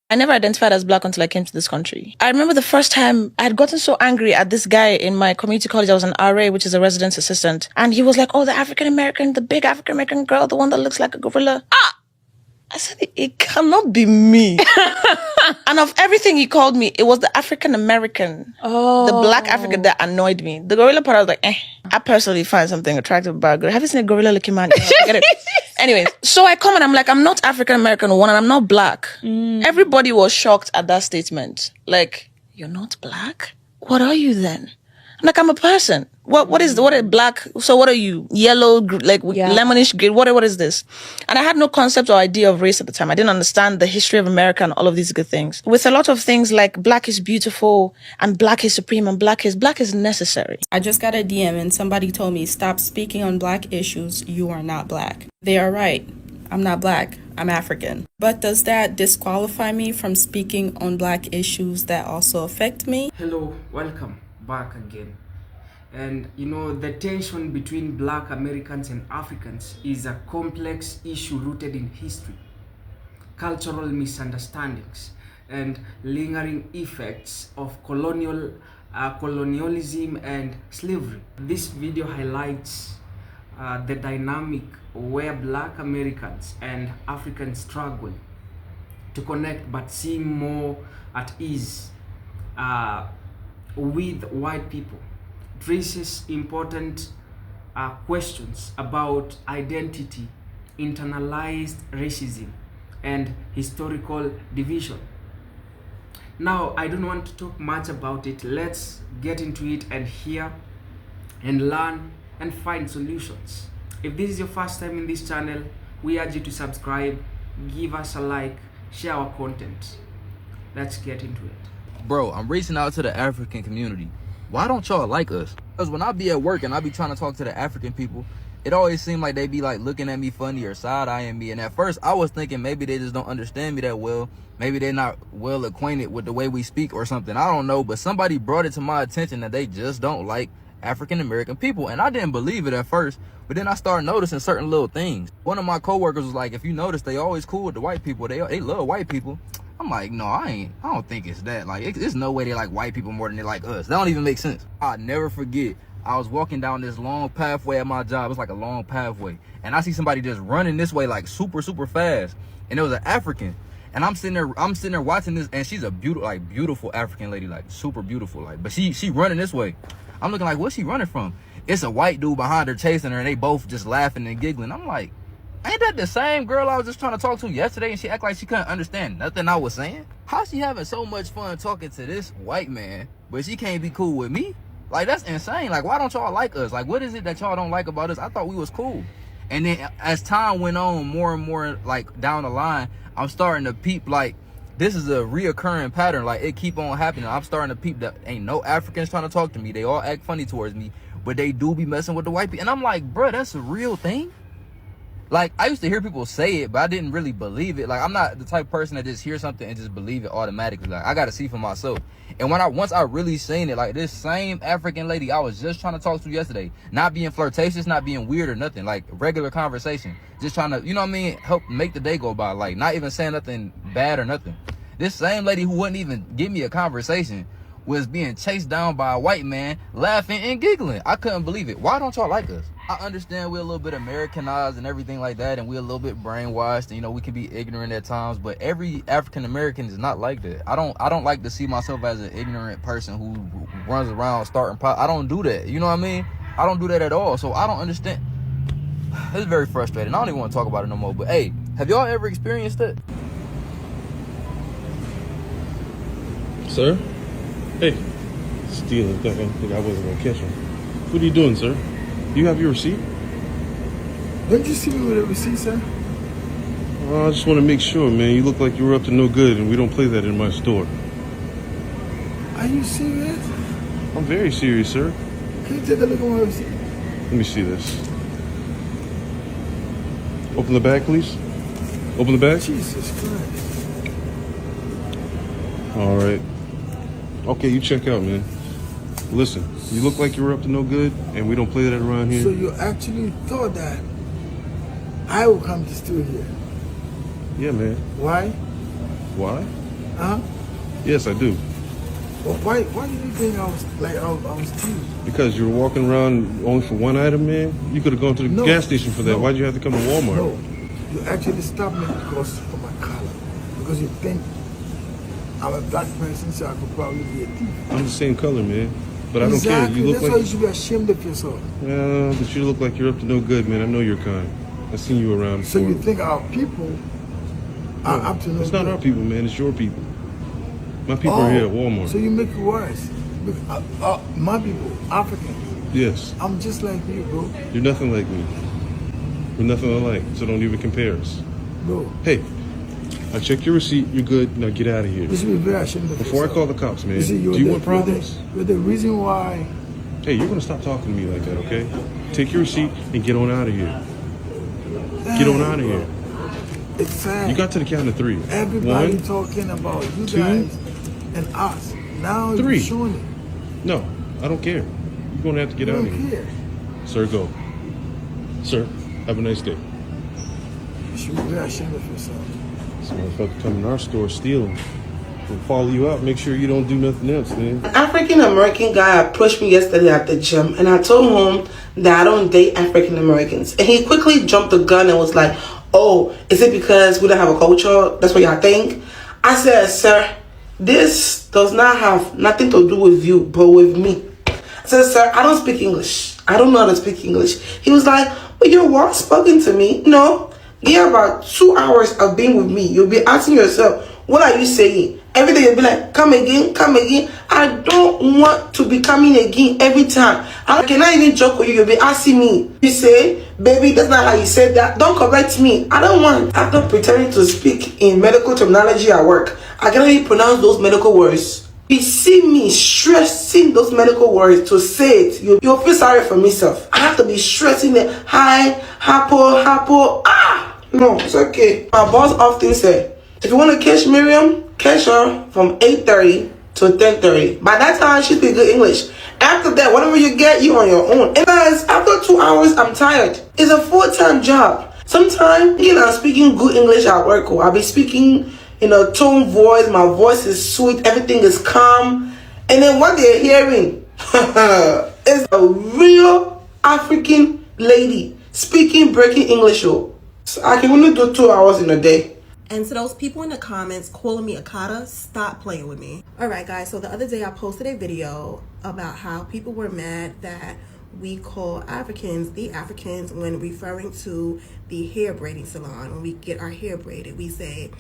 I never identified as black until I came to this country. I remember the first time I had gotten so angry at this guy in my community college. I was an RA, which is a residence assistant. And he was like, oh, the African American, the big African American girl, the one that looks like a gorilla. I said, it cannot be me. And of everything he called me, it was the African American, the black African that annoyed me. The gorilla part, I was like, I personally find something attractive about a gorilla. Have you seen a gorilla looking man? Forget it. Anyways, so I come and I'm like, I'm not African American, one, and I'm not black. Everybody was shocked at that statement. Like, you're not black? What are you then? I'm like, I'm a person. What is black? So what are you? Yellow, lemonish green? What is this? And I had no concept or idea of race at the time. I didn't understand the history of America and all of these good things. With a lot of things like black is beautiful and black is supreme and black is necessary. I just got a DM and somebody told me, stop speaking on black issues. You are not black. They are right. I'm not black. I'm African. But does that disqualify me from speaking on black issues that also affect me? Hello, welcome back again. And you know, the tension between black Americans and Africans is a complex issue rooted in history, cultural misunderstandings, and lingering effects of colonialism and slavery. This video highlights the dynamic where black Americans and Africans struggle to connect but seem more at ease with white people. It raises important questions about identity, internalized racism, and historical division. Now, I don't want to talk much about it. Let's get into it and hear and learn and find solutions. If this is your first time in this channel, we urge you to subscribe, give us a like, share our content. Let's get into it. Bro, I'm reaching out to the African community. Why don't y'all like us? Because when I be at work and I be trying to talk to the African people, it always seems like they be like looking at me funny or side-eyeing me. And at first I was thinking maybe they just don't understand me that well. Maybe they're not well acquainted with the way we speak or something. I don't know. But somebody brought it to my attention that they just don't like African American people. And I didn't believe it at first. But then I started noticing certain little things. One of my coworkers was like, if you notice, they always cool with the white people. They love white people. I'm like, no, I don't think it's that. Like, there's no way they like white people more than they like us. That don't even make sense. I'll never forget. I was walking down this long pathway at my job. It's like a long pathway. And I see somebody just running this way like super, super fast. And it was an African. And I'm sitting there watching this, and she's a beautiful African lady, like super beautiful. Like, but she running this way. I'm looking like, what's she running from? It's a white dude behind her chasing her, and they both just laughing and giggling. I'm like, ain't that the same girl I was just trying to talk to yesterday, and she act like she couldn't understand nothing I was saying? How she having so much fun talking to this white man, but she can't be cool with me? Like, that's insane. Like, why don't y'all like us? Like, what is it that y'all don't like about us? I thought we was cool. And then as time went on, more and more, like, down the line, I'm starting to peep, like, this is a reoccurring pattern. Like, it keep on happening. I'm starting to peep that ain't no Africans trying to talk to me. They all act funny towards me, but they do be messing with the white people. And I'm like, bruh, that's a real thing? Like, I used to hear people say it, but I didn't really believe it. Like, I'm not the type of person that just hears something and just believe it automatically. Like, I got to see for myself. And once I really seen it, like, this same African lady I was just trying to talk to yesterday, not being flirtatious, not being weird or nothing, like, regular conversation, just trying to, you know what I mean, help make the day go by, like, not even saying nothing bad or nothing. This same lady who wouldn't even give me a conversation was being chased down by a white man, laughing and giggling. I couldn't believe it. Why don't y'all like us? I understand we're a little bit Americanized and everything like that, and we're a little bit brainwashed, and, you know, we can be ignorant at times, but every African American is not like that. I don't like to see myself as an ignorant person who runs around starting pot. I don't do that. You know what I mean? I don't do that at all. So I don't understand. It's very frustrating. I don't even want to talk about it no more. But hey, have y'all ever experienced that? Sir? Hey, Steele, I think I wasn't gonna catch him. What are you doing, sir? Do you have your receipt? Don't you see me with a receipt, sir? I just want to make sure, man. You look like you were up to no good, and we don't play that in my store. Are you serious? I'm very serious, sir. Can you take a look at my receipt? Let me see this. Open the bag, please. Open the bag. Jesus Christ. All right. Okay, you check out, man. Listen, you look like you were up to no good, and we don't play that around here. So you actually thought that I will come to steal here? Yeah, man. Why? Why? Huh? Yes, I do. Well, why do you think I was stealing? Because you were walking around only for one item, man. You could have gone to the No, gas station for that. no. Why'd you have to come to Walmart? No, you actually stopped me because of my color. Because you think I'm a black person, so I could probably be a thief. I'm the same color, man. But I don't Exactly. care. You look That's why you like... should be ashamed of yourself. Yeah, but you look like you're up to no good, man. I know your kind. I've seen you around So before. you think our people are up to no It's not good. our people, man. It's your people. My people are here at Walmart. So you make it worse. My people, Africans. Yes. I'm just like you, bro. You're nothing like me. We're nothing alike, so don't even compare us. Bro, Hey, I checked your receipt. You're good. Now get out of here. you should be very ashamed of Before I yourself. call the cops, man. You see, Do you want problems? You're the reason why. Hey, you're gonna stop talking to me like that, okay? Take your receipt and get on out of here. Get on out of here. It's sad. You got to the count of 3. Everybody 1, talking about you 2, guys and us. Now 3. you're showing it. No, I don't care. You're gonna have to get You out of don't here. care. Sir, go. Sir, have a nice day. You should be very ashamed of yourself. This motherfucker come in our store stealing. We'll follow you out. Make sure you don't do nothing else, man. An African American guy approached me yesterday at the gym, and I told him that I don't date African Americans. And he quickly jumped the gun and was like, "Oh, is it because we don't have a culture? That's what y'all think?" I said, "Sir, this does not have nothing to do with you, but with me." I said, "Sir, I don't speak English. I don't know how to speak English." He was like, "Well, you're well spoken to me." No, yeah, about 2 hours of being with me, you'll be asking yourself, what are you saying? Every day you'll be like, come again, come again. I don't want to be coming again every time. I cannot even joke with you. You'll be asking me. You say, baby, that's not how you said that. Don't correct me. I don't want. After pretending to speak in medical terminology at work, I cannot even pronounce those medical words. You see me stressing those medical words to say it. You'll feel sorry for myself. I have to be stressing it. Hi, hapo. No, it's okay. My boss often said, if you want to catch Miriam, catch her from 8:30 to 10:30. By that time, she speaks good English. After that, whatever you get, you on your own. And guys, after 2 hours, I'm tired. It's a full-time job. Sometimes, I'm speaking good English at work, or I'll be speaking in a tone voice. My voice is sweet. Everything is calm. And then what they're hearing is a real African lady speaking breaking English. So I can only do 2 hours in a day. And to those people in the comments calling me a cotta, stop playing with me. Alright guys, so the other day I posted a video about how people were mad that we call Africans the Africans when referring to the hair braiding salon. When we get our hair braided, we say,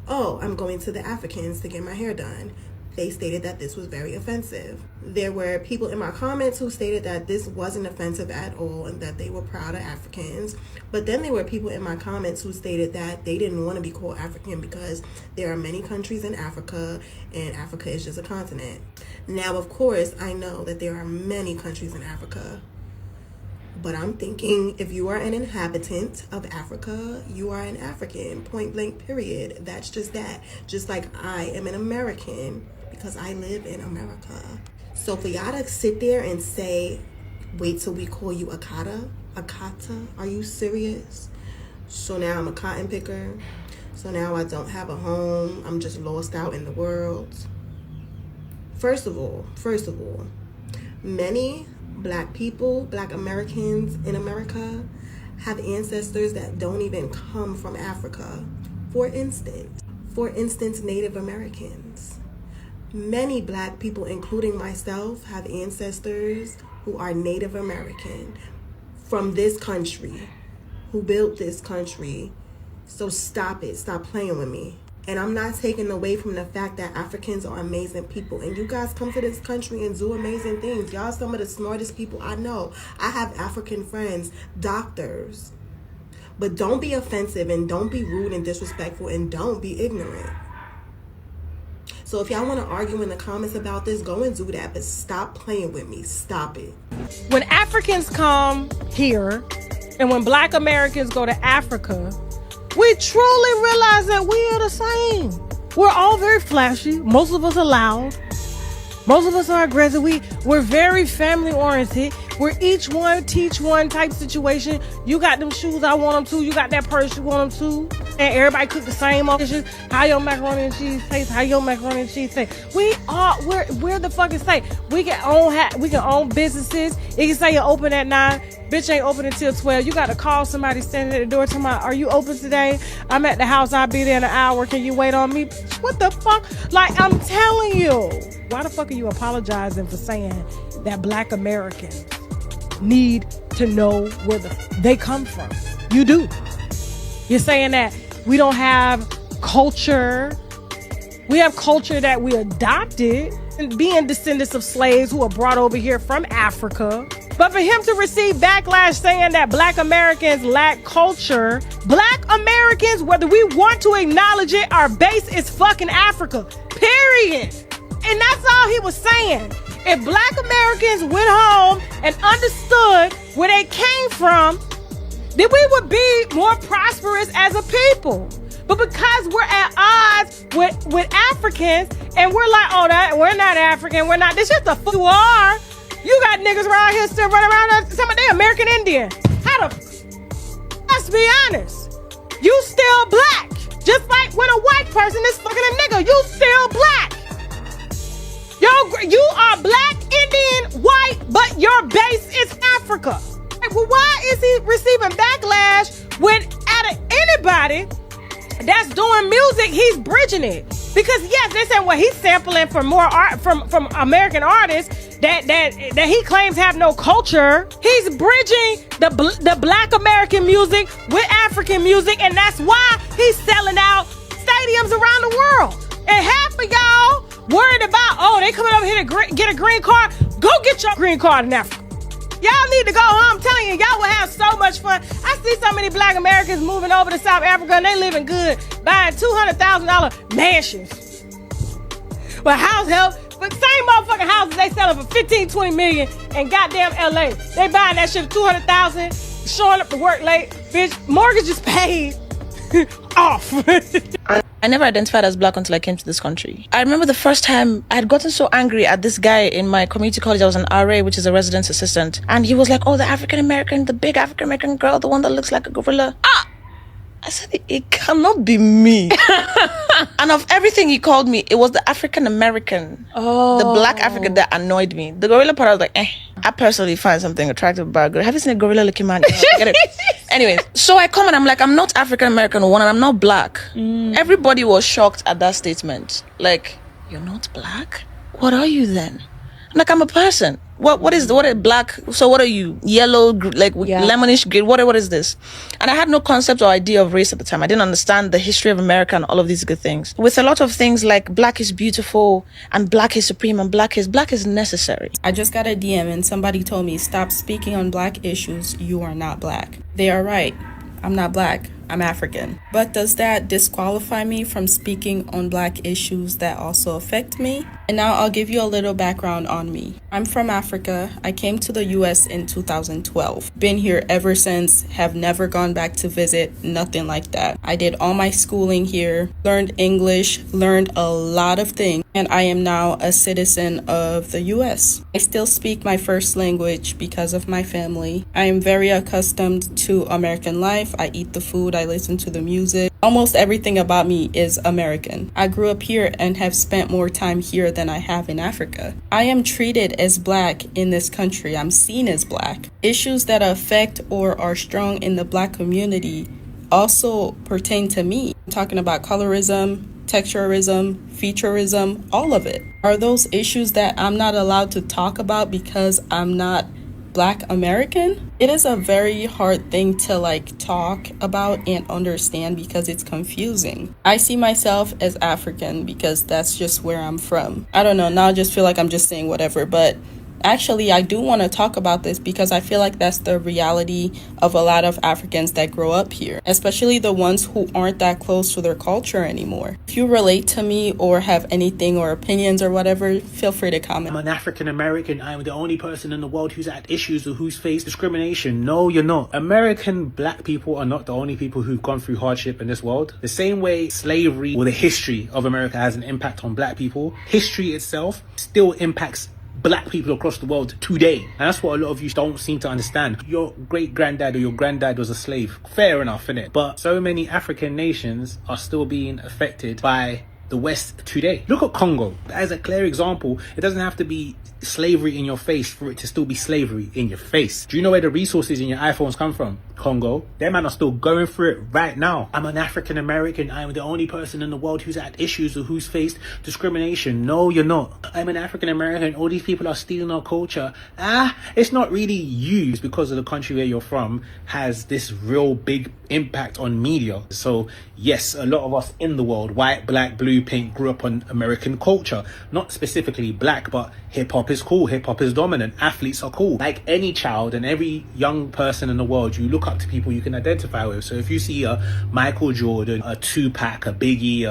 "Oh, I'm going to the Africans to get my hair done." They stated that this was very offensive. There were people in my comments who stated that this wasn't offensive at all and that they were proud of Africans. But then there were people in my comments who stated that they didn't want to be called African because there are many countries in Africa and Africa is just a continent. Now, of course, I know that there are many countries in Africa. But I'm thinking if you are an inhabitant of Africa, you are an African, point blank, period. That's just that. Just like I am an American because I live in America. So for y'all to sit there and say, wait till we call you a kata, are you serious? So now I'm a cotton picker. So now I don't have a home. I'm just lost out in the world. First of all, many Black people, Black Americans in America have ancestors that don't even come from Africa. For instance, Native Americans. Many Black people, including myself, have ancestors who are Native American from this country, who built this country. So stop it. Stop playing with me. And I'm not taking away from the fact that Africans are amazing people. And you guys come to this country and do amazing things. Y'all some of the smartest people I know. I have African friends, doctors. But don't be offensive and don't be rude and disrespectful and don't be ignorant. So if y'all want to argue in the comments about this, go and do that. But stop playing with me. Stop it. When Africans come here and when Black Americans go to Africa, we truly realize that we are the same. We're all very flashy. Most of us are loud. Most of us are aggressive. We're very family oriented. We're each one, teach one type situation. You got them shoes, I want them too. You got that purse, you want them too. And everybody cook the same old dishes. How your macaroni and cheese taste? How your macaroni and cheese taste? We're the fucking state. We can own businesses. It can say you're open at 9. Bitch ain't open until 12. You got to call somebody standing at the door talking about, are you open today? I'm at the house. I'll be there in an hour. Can you wait on me? What the fuck? Like, I'm telling you. Why the fuck are you apologizing for saying that Black Americans need to know where they come from? You do. You're saying that we don't have culture. We have culture that we adopted, and being descendants of slaves who were brought over here from Africa. But for him to receive backlash saying that Black Americans lack culture, Black Americans, whether we want to acknowledge it, our base is fucking Africa. Period. And that's all he was saying. If Black Americans went home and understood where they came from, then we would be more prosperous as a people. But because we're at odds with Africans, and we're like, oh, we're not African, we're not, this just the fuck you are. You got niggas around here still running around, some of them American Indian. How the let's be honest. You still black. Just like when a white person is fucking a nigga, you still black. You are black, Indian, white, but your base is Africa. Well, why is he receiving backlash when out of anybody that's doing music, he's bridging it? Because yes, they say, well, he's sampling from more art from American artists that he claims have no culture. He's bridging the Black American music with African music, and that's why he's selling out stadiums around the world. And half of y'all worried about, oh, they coming over here to get a green card. Go get your green card in Africa. Y'all need to go home. I'm telling you, y'all will have so much fun. I see so many Black Americans moving over to South Africa and they living good, buying $200,000 mansions. But house help, but same motherfucking houses they selling for 15, 20 million in goddamn LA. They buying that shit for 200,000, showing up to work late. Bitch, mortgage is paid off. I never identified as Black until I came to this country. I remember the first time I had gotten so angry at this guy in my community college. I was an RA, which is a residence assistant. And he was like, oh, the African American, the big African American girl, the one that looks like a gorilla. I said, it cannot be me. And of everything he called me, it was the African American, the Black African that annoyed me. The gorilla part, I was like, I personally find something attractive about a gorilla. Have you seen a gorilla looking man? Get it. Anyways, so I come and I'm like, I'm not African American, one, and I'm not Black. Everybody was shocked at that statement. Like, you're not Black? What are you then? I'm like, I'm a person. What is Black? So what are you? Yellow, lemonish green? What is this? And I had no concept or idea of race at the time. I didn't understand the history of America and all of these good things. With a lot of things like Black is beautiful and Black is supreme and Black is necessary. I just got a DM and somebody told me, stop speaking on Black issues. You are not Black. They are right. I'm not Black. I'm African. But does that disqualify me from speaking on Black issues that also affect me? And now I'll give you a little background on me. I'm from Africa. I came to the US in 2012. Been here ever since, have never gone back to visit, nothing like that. I did all my schooling here, learned English, learned a lot of things, and I am now a citizen of the US. I still speak my first language because of my family. I am very accustomed to American life. I eat the food, I listen to the music. Almost everything about me is American. I grew up here and have spent more time here than I have in Africa. I am treated as Black in this country. I'm seen as Black. Issues that affect or are strong in the Black community also pertain to me. I'm talking about colorism, texturism, featureism, all of it. Are those issues that I'm not allowed to talk about because I'm not Black American? It is a very hard thing to talk about and understand because it's confusing. I see myself as African because that's just where I'm from. I don't know, now I just feel like I'm just saying whatever, but actually, I do want to talk about this because I feel like that's the reality of a lot of Africans that grow up here, especially the ones who aren't that close to their culture anymore. If you relate to me or have anything or opinions or whatever, feel free to comment. I'm an African American. I'm the only person in the world who's had issues or who's faced discrimination. No, you're not. American Black people are not the only people who've gone through hardship in this world. The same way slavery or the history of America has an impact on Black people, history itself still impacts black people across the world today. And that's what a lot of you don't seem to understand. Your great-granddad or your granddad was a slave. Fair enough, innit? But so many African nations are still being affected by the West today. Look at Congo as a clear example. It doesn't have to be slavery in your face for it to still be slavery in your face. Do you know where the resources in your iPhones come from? Congo. Them man are still going through it right now. I'm an African American. I'm the only person in the world who's had issues or who's faced discrimination. No, you're not. I'm an African American. All these people are stealing our culture. It's not really you. It's because of the country where you're from has this real big impact on media. So yes, a lot of us in the world, white, black, blue, pink, grew up on American culture. Not specifically black, but hip hop is cool. Hip hop is dominant. Athletes are cool. Like any child and every young person in the world, you look up to people you can identify with. So if you see a Michael Jordan, a Tupac, a Biggie,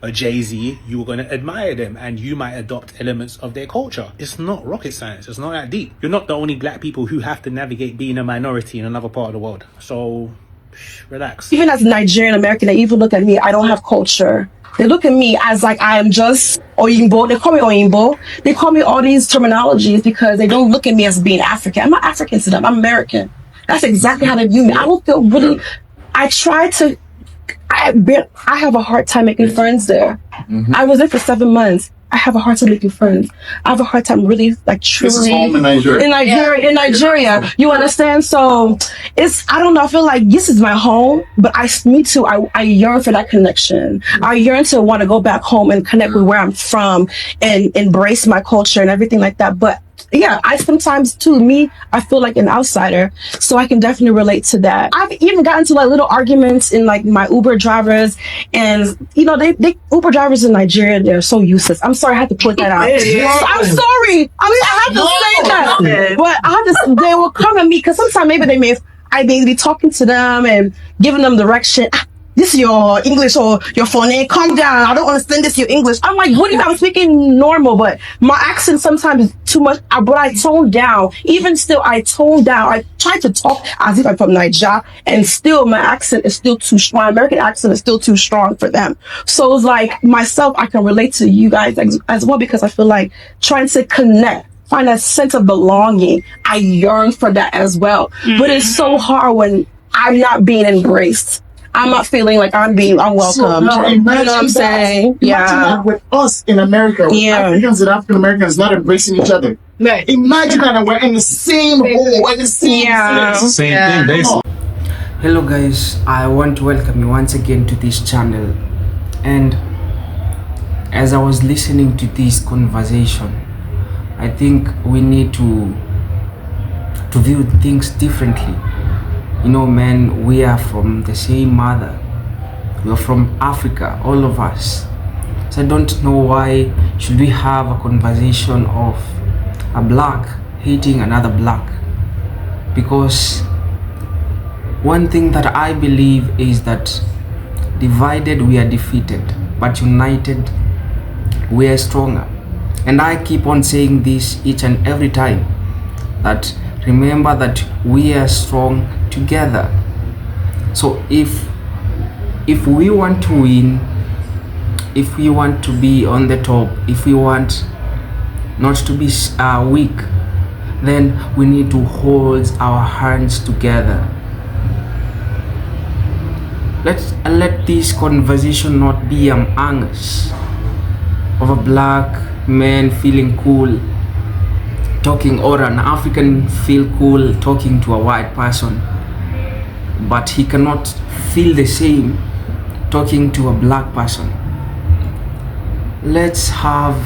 a Jay-Z, you're going to admire them and you might adopt elements of their culture. It's not rocket science. It's not that deep. You're not the only black people who have to navigate being a minority in another part of the world. So relax. Even as a Nigerian American, they even look at me, I don't have culture. They look at me as like I am just Oyinbo. They call me Oyinbo. They call me all these terminologies because they don't look at me as being African. I'm not African to them. I'm American. That's exactly how they view me. I don't feel really. I have a hard time making friends there. I was there for 7 months. I have a hard time making friends. I have a hard time really like truly. This is home in Nigeria. In Nigeria, you understand? So I don't know. I feel like this is my home, but me too. I yearn for that connection. I yearn to want to go back home and connect with where I'm from and embrace my culture and everything like that. But yeah, I sometimes too, I feel like an outsider. So I can definitely relate to that. I've even gotten to like little arguments in like my Uber drivers, and you know, they Uber drivers in Nigeria, they're so useless. I'm sorry, I had to put that out. I'm sorry. I have to say that. But they will come at me because sometimes maybe I may be talking to them and giving them direction. This is your English or your phone. Calm down. I don't understand this, your English. I'm like, what do you, I'm speaking normal, but my accent sometimes is too much. But I tone down. Even still, I tone down. I try to talk as if I'm from Nigeria, and still my accent is still too strong. My American accent is still too strong for them. So it's like myself, I can relate to you guys as well, because I feel like trying to connect, find that sense of belonging. I yearn for that as well. But it's so hard when I'm not being embraced. I'm not feeling like I'm welcome. So now you know what I'm saying? Imagine that with us in America, Africans and African Americans not embracing each other. Right. Imagine that we're in the same hole, in the same It's the same thing, basically. Hello guys, I want to welcome you once again to this channel. And as I was listening to this conversation, I think we need to view things differently. You know, man, we are from the same mother. We are from Africa, all of us. So I don't know why should we have a conversation of a black hating another black. Because one thing that I believe is that divided we are defeated, but united we are stronger. And I keep on saying this each and every time, that remember that we are strong together. So if we want to win, if we want to be on the top, if we want not to be weak, then we need to hold our hands together. Let this conversation not be among us of a black man feeling cool talking, or an African feel cool talking to a white person, but he cannot feel the same talking to a black person. Let's have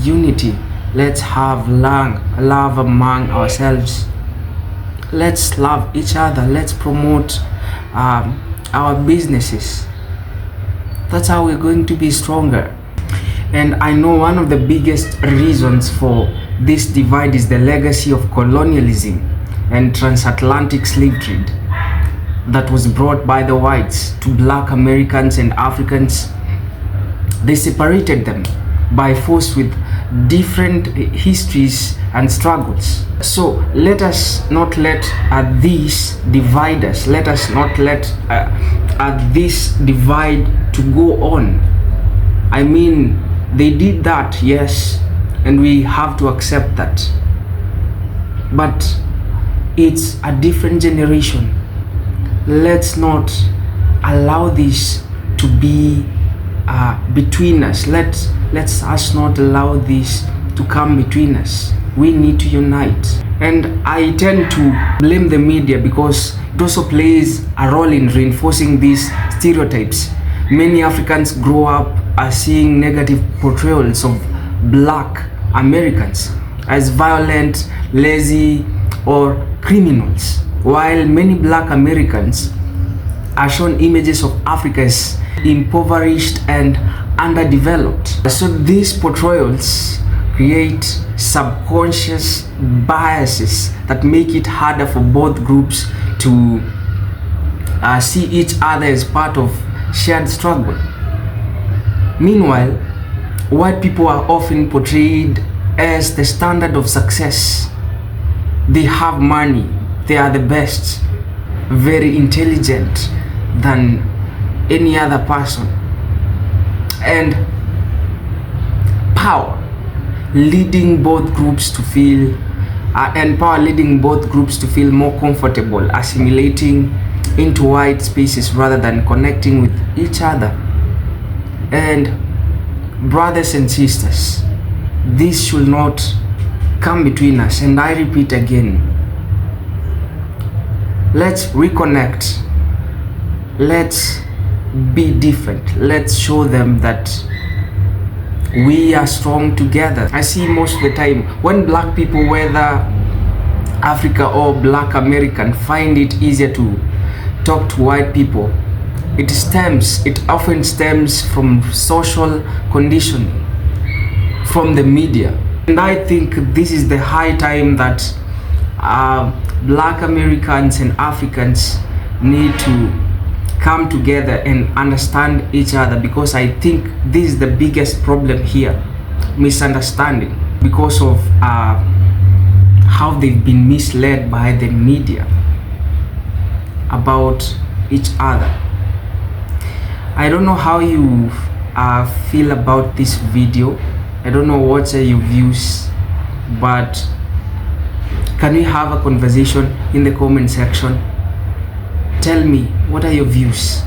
unity. Let's have love among ourselves. Let's love each other. Let's promote our businesses. That's how we're going to be stronger. And I know one of the biggest reasons for this divide is the legacy of colonialism and transatlantic slave trade that was brought by the whites to black Americans and Africans. They separated them by force with different histories and struggles. So let us not let this divide us. Let us not let this divide to go on. I mean, they did that, yes, and we have to accept that. But it's a different generation. Let's not allow this to be between us. Let's us not allow this to come between us. We need to unite. And I tend to blame the media because it also plays a role in reinforcing these stereotypes. Many Africans grow up seeing negative portrayals of Black Americans as violent, lazy, or criminals, while many Black Americans are shown images of Africa as impoverished and underdeveloped. So these portrayals create subconscious biases that make it harder for both groups to see each other as part of shared struggle. Meanwhile, white people are often portrayed as the standard of success. They have money, they are the best, very intelligent than any other person, and power leading both groups to feel more comfortable assimilating into white spaces rather than connecting with each other. And brothers and sisters, this should not come between us. And I repeat again, let's reconnect. Let's be different. Let's show them that we are strong together. I see most of the time when Black people, whether Africa or Black American, find it easier to talk to white people, it often stems from social conditioning, from the media. And I think this is the high time that Black Americans and Africans need to come together and understand each other, because I think this is the biggest problem here, misunderstanding, because of how they've been misled by the media about each other. I don't know how you feel about this video. I don't know what are your views, but can we have a conversation in the comment section? Tell me, what are your views,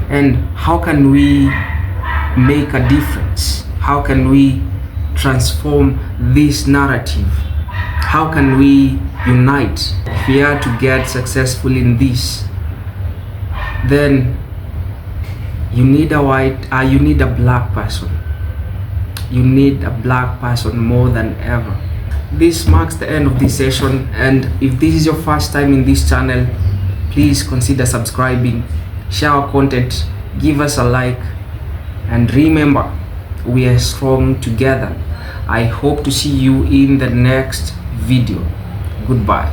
and how can we make a difference? How can we transform this narrative? How can we unite? If we are to get successful in this, then you need a Black person. You need a Black person more than ever. This marks the end of this session, and if this is your first time in this channel, please consider subscribing, share our content, give us a like, and remember, we are strong together. I hope to see you in the next video. Goodbye.